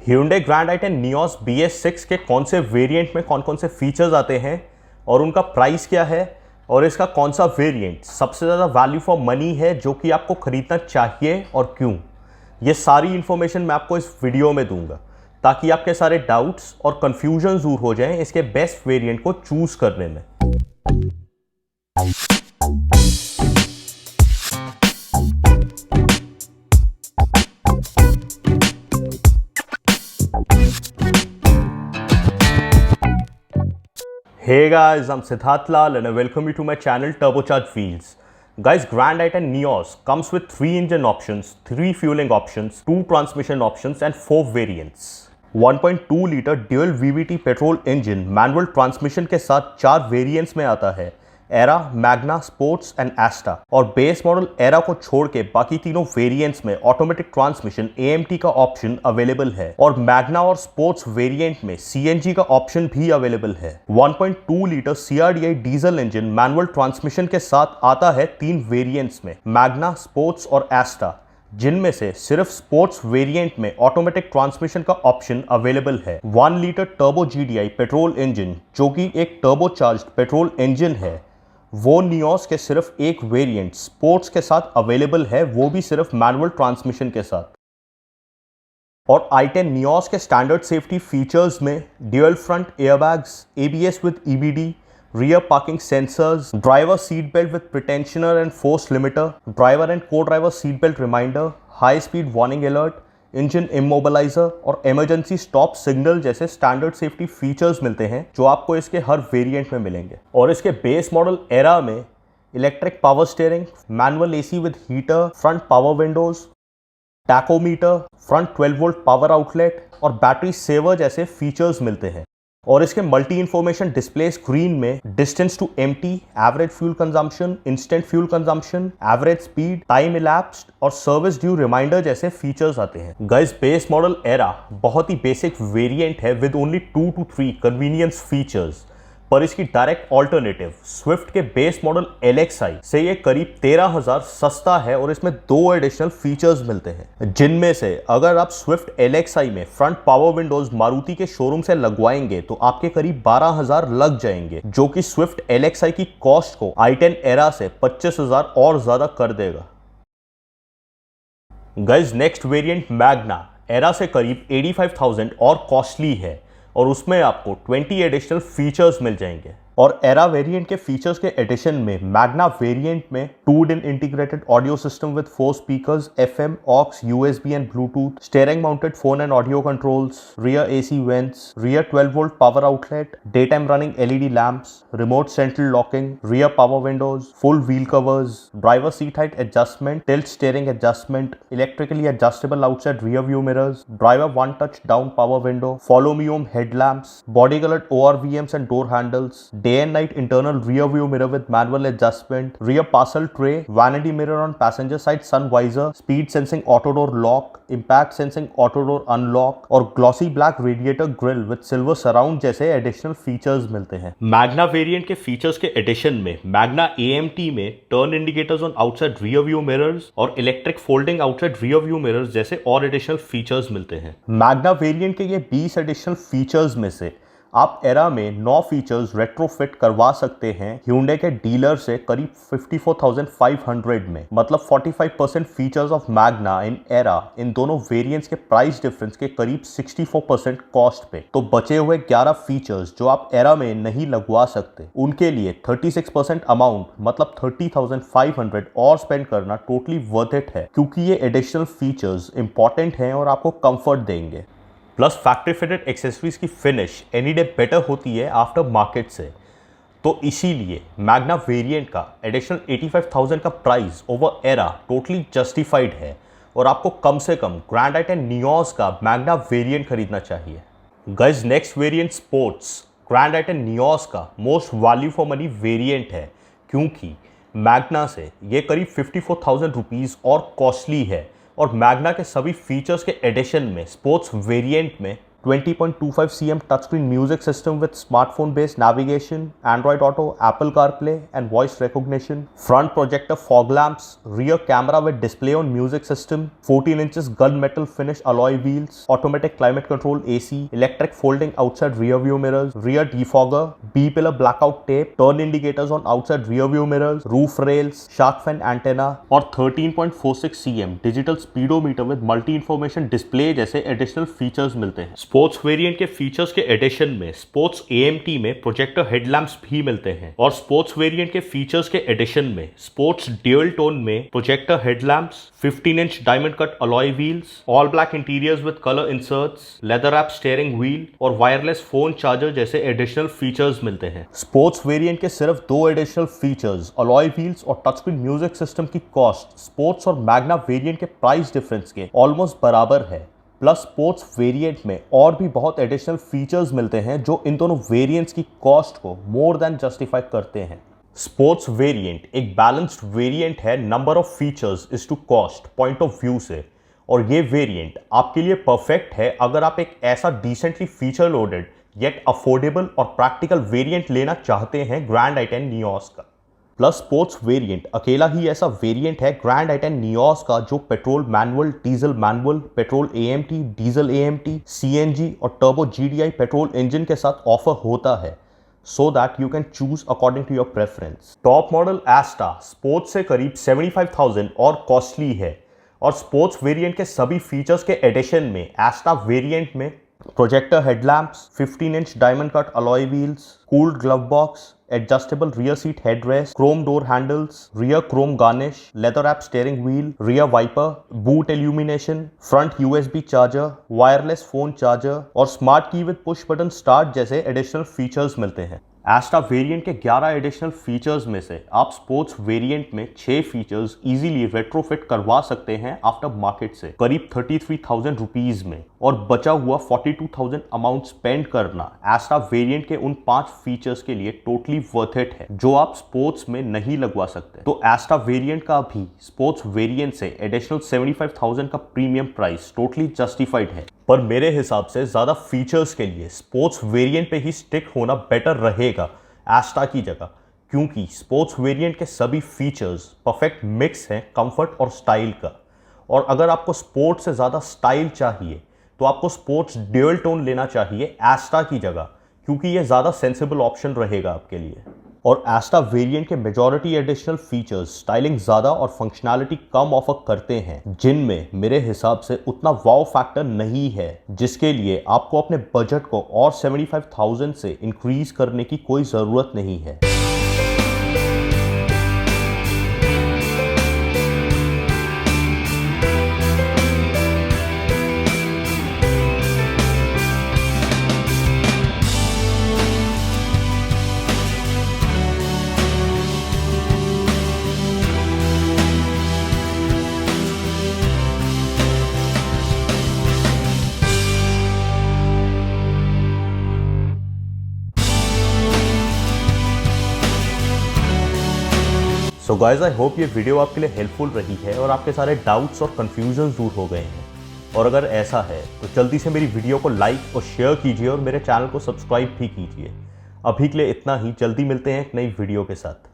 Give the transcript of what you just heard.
Hyundai grand i10 Nios BS6 के कौन से वेरिएंट में कौन कौन से फीचर्स आते हैं और उनका प्राइस क्या है और इसका कौन सा वेरिएंट सबसे ज़्यादा वैल्यू फॉर मनी है जो कि आपको खरीदना चाहिए और क्यों, ये सारी इन्फॉर्मेशन मैं आपको इस वीडियो में दूंगा ताकि आपके सारे डाउट्स और कन्फ्यूजन दूर हो जाएं इसके बेस्ट वेरिएंट को चूज़ करने में। Hey guys, I'm Siddharth Lal and I welcome you to my channel Turbocharged Wheels. Guys, Grand i10 Nios comes with 3 engine options, 3 fueling options, 2 transmission options and 4 variants. 1.2 litre dual VVT petrol engine manual transmission के साथ 4 variants में आता है, era, Magna, sports and एस्टा। और base model era को छोड़ के बाकी तीनों वेरिएंट्स में ऑटोमेटिक ट्रांसमिशन AMT का ऑप्शन अवेलेबल है और मैग्ना और स्पोर्ट्स वेरिएंट में CNG का ऑप्शन भी अवेलेबल है। 1.2 litre CRDI diesel engine manual transmission के साथ आता है 3 वेरिएंट्स में, मैग्ना, स्पोर्ट्स और एस्टा, जिनमें से सिर्फ स्पोर्ट्स वेरिएंट में ऑटोमेटिक ट्रांसमिशन का ऑप्शन अवेलेबल है। 1 litre turbo GDI petrol engine जो कि एक टर्बोचार्ज्ड पेट्रोल इंजन है, वो नियोस के सिर्फ एक वेरिएंट स्पोर्ट्स के साथ अवेलेबल है, वो भी सिर्फ मैनुअल ट्रांसमिशन के साथ। और i10 नियोस के स्टैंडर्ड सेफ्टी फीचर्स में dual front airbags, ABS with EBD, rear parking sensors, driver seat belt with pretensioner and force limiter, driver and co-driver seat belt reminder, high speed warning alert, engine immobiliser और emergency stop signal जैसे standard safety features मिलते हैं जो आपको इसके हर variant में मिलेंगे। और इसके बेस मॉडल एरा में electric power steering, manual AC with heater, front power windows, tachometer, front 12 volt power outlet और बैटरी सेवर जैसे फीचर्स मिलते हैं। और इसके मल्टी इंफॉर्मेशन डिस्प्ले स्क्रीन में distance to empty, average fuel consumption, instant fuel consumption, average speed, time elapsed और service due reminder जैसे features आते हैं। गाइस, बेस मॉडल एरा बहुत ही बेसिक वेरिएंट है with only 2 to 3 convenience features, पर इसकी डायरेक्ट ऑल्टरनेटिव स्विफ्ट के बेस मॉडल LXi से ये करीब 13,000 सस्ता है और इसमें 2 एडिशनल फीचर्स मिलते हैं, जिनमें से अगर आप स्विफ्ट LXi में फ्रंट पावर विंडोज मारुति के शोरूम से लगवाएंगे तो आपके करीब 12,000 लग जाएंगे, जो कि स्विफ्ट LXi की कॉस्ट को i10 एरा से 25,000 और ज्यादा कर देगा। Guys, next variant Magna era से करीब 85,000 और कॉस्टली है और उसमें आपको 20 एडिशनल फीचर्स मिल जाएंगे। और एरा वेरिएंट के फीचर्स के एडिशन में मैग्ना वेरिएंट में 2 in integrated audio system with 4 speakers, FM, aux, USB and Bluetooth, steering mounted phone and audio controls, rear AC vents, rear 12 volt power outlet, day time running LED lamps, remote central locking, rear power Windows, full wheel covers, driver seat height adjustment, tilt steering adjustment, electrically adjustable outside rear view mirrors, driver 1 touch down power window, follow me home headlamps, body coloured ORVMs and door handles, day and night internal rear view mirror with manual adjustment, rear parcel tray, vanity mirror on passenger side sun visor, speed sensing auto door lock, impact sensing auto door unlock और glossy black radiator grill with silver surround जैसे additional features मिलते हैं। Magna variant के features के addition में Magna AMT में turn indicators on outside rear view mirrors और electric folding outside rear view mirrors जैसे और एडिशनल फीचर्स मिलते हैं। मैग्ना वेरिएंट के ये 20 एडिशनल फीचर्स में से आप एरा में 9 फीचर्स रेट्रोफिट करवा सकते हैं Hyundai के डीलर से करीब 54,500 में, मतलब 45% features of Magna in era in दोनों वेरिएंट्स के प्राइस डिफरेंस के करीब 64% कॉस्ट पे। तो बचे हुए 11 फीचर्स जो आप एरा में नहीं लगवा सकते, उनके लिए 36% अमाउंट मतलब 30,500 और स्पेंड करना टोटली वर्थ इट है, क्योंकि ये एडिशनल फीचर्स इंपॉर्टेंट हैं और आपको कंफर्ट देंगे। प्लस फैक्ट्री फिटेड एक्सेसरीज की फिनिश एनी डे बेटर होती है आफ्टर मार्केट से, तो इसीलिए मैग्ना वेरिएंट का एडिशनल 85,000 का price over Era totally justified है और आपको कम से कम ग्रैंड i10 नियोस का मैग्ना वेरिएंट खरीदना चाहिए। Guys, next variant Sports Grand i10 Nios का most value for money variant है, क्योंकि मैग्ना से ये करीब 54,000 रुपीज़ और कॉस्टली है और मैग्ना के सभी फीचर्स के एडिशन में स्पोर्ट्स वेरिएंट में 20.25 cm touchscreen music system with smartphone-based navigation, Android Auto, Apple CarPlay, and voice recognition. Front projector fog lamps, rear camera with display on music system, 14 inches gunmetal finish alloy wheels, automatic climate control AC, electric folding outside rear view mirrors, rear defogger, B-pillar blackout tape, turn indicators on outside rear view mirrors, roof rails, shark fin antenna और 13.46 cm digital speedometer with multi information display जैसे additional features मिलते हैं। Sports variant के features के addition में sports AMT में projector headlamps भी मिलते हैं और स्पोर्ट्स वेरिएंट के फीचर्स के एडिशन में स्पोर्ट्स ड्यूअल टोन में projector headlamps, 15 inch diamond cut alloy wheels, all black interiors with colour inserts, leather wrap steering wheel और वायरलेस फोन चार्जर जैसे एडिशनल फीचर्स मिलते हैं। स्पोर्ट्स वेरिएंट के सिर्फ 2 एडिशनल फीचर्स अलॉय व्हील्स और touch screen music system की cost sports और Magna variant के प्राइस डिफरेंस के ऑलमोस्ट बराबर है। प्लस स्पोर्ट्स वेरिएंट में और भी बहुत एडिशनल फीचर्स मिलते हैं जो इन दोनों वेरिएंट्स की कॉस्ट को मोर देन जस्टिफाई करते हैं। स्पोर्ट्स वेरिएंट एक बैलेंस्ड वेरिएंट है number of features is to cost point of view से, और ये वेरिएंट आपके लिए परफेक्ट है अगर आप एक ऐसा decently feature loaded yet affordable और प्रैक्टिकल वेरिएंट लेना चाहते हैं ग्रैंड i10 नियोस का। प्लस स्पोर्ट्स वेरिएंट अकेला ही ऐसा वेरिएंट है ग्रैंड i10 नियोस का जो petrol manual, diesel manual, petrol AMT, diesel AMT, CNG और टर्बो GDI पेट्रोल इंजन के साथ ऑफर होता है, so that you can choose according to your preference. Top model एस्टा sports से करीब 75,000 और कॉस्टली है और स्पोर्ट्स वेरिएंट के सभी फीचर्स के एडिशन में एस्टा वेरिएंट में projector headlamps, 15 inch diamond cut alloy wheels, cooled glove box, adjustable rear seat headrest, chrome door handles, rear chrome garnish, leather wrap steering wheel, rear wiper, boot illumination, front USB charger, wireless phone charger और smart key with push button start जैसे additional features मिलते हैं। एस्टा variant के 11 additional features में से आप sports variant में 6 features easily retrofit करवा सकते हैं आफ्टर मार्केट से करीब 33,000 रुपीज में, और बचा हुआ 42,000 अमाउंट स्पेंड करना एस्टा वेरिएंट के उन 5 फीचर्स के लिए टोटली वर्थ इट है जो आप स्पोर्ट्स में नहीं लगवा सकते। तो एस्टा वेरिएंट का भी स्पोर्ट्स वेरिएंट से एडिशनल 75,000 का प्रीमियम प्राइस टोटली जस्टिफाइड है, पर मेरे हिसाब से ज्यादा फीचर्स के लिए स्पोर्ट्स वेरिएंट पे ही स्टिक होना बेटर रहेगा एस्टा की जगह, क्योंकि स्पोर्ट्स वेरिएंट के सभी फीचर्स परफेक्ट मिक्स हैं कंफर्ट और स्टाइल का। और अगर आपको स्पोर्ट्स से ज़्यादा स्टाइल चाहिए तो आपको स्पोर्ट्स ड्यूअल टोन लेना चाहिए एस्टा की जगह, क्योंकि ये ज़्यादा सेंसिबल ऑप्शन रहेगा आपके लिए। और एस्टा वेरिएंट के मेजॉरिटी एडिशनल फीचर्स स्टाइलिंग ज़्यादा और फंक्शनैलिटी कम ऑफर करते हैं, जिनमें मेरे हिसाब से उतना वाव फैक्टर नहीं है, जिसके लिए आपको अपने बजट को और 75,000 से इंक्रीज करने की कोई ज़रूरत नहीं है। सो गाइज आई होप ये वीडियो आपके लिए हेल्पफुल रही है और आपके सारे डाउट्स और कन्फ्यूजन दूर हो गए हैं, और अगर ऐसा है तो जल्दी से मेरी वीडियो को लाइक और शेयर कीजिए और मेरे चैनल को सब्सक्राइब भी कीजिए। अभी के लिए इतना ही, जल्दी मिलते हैं एक नई वीडियो के साथ।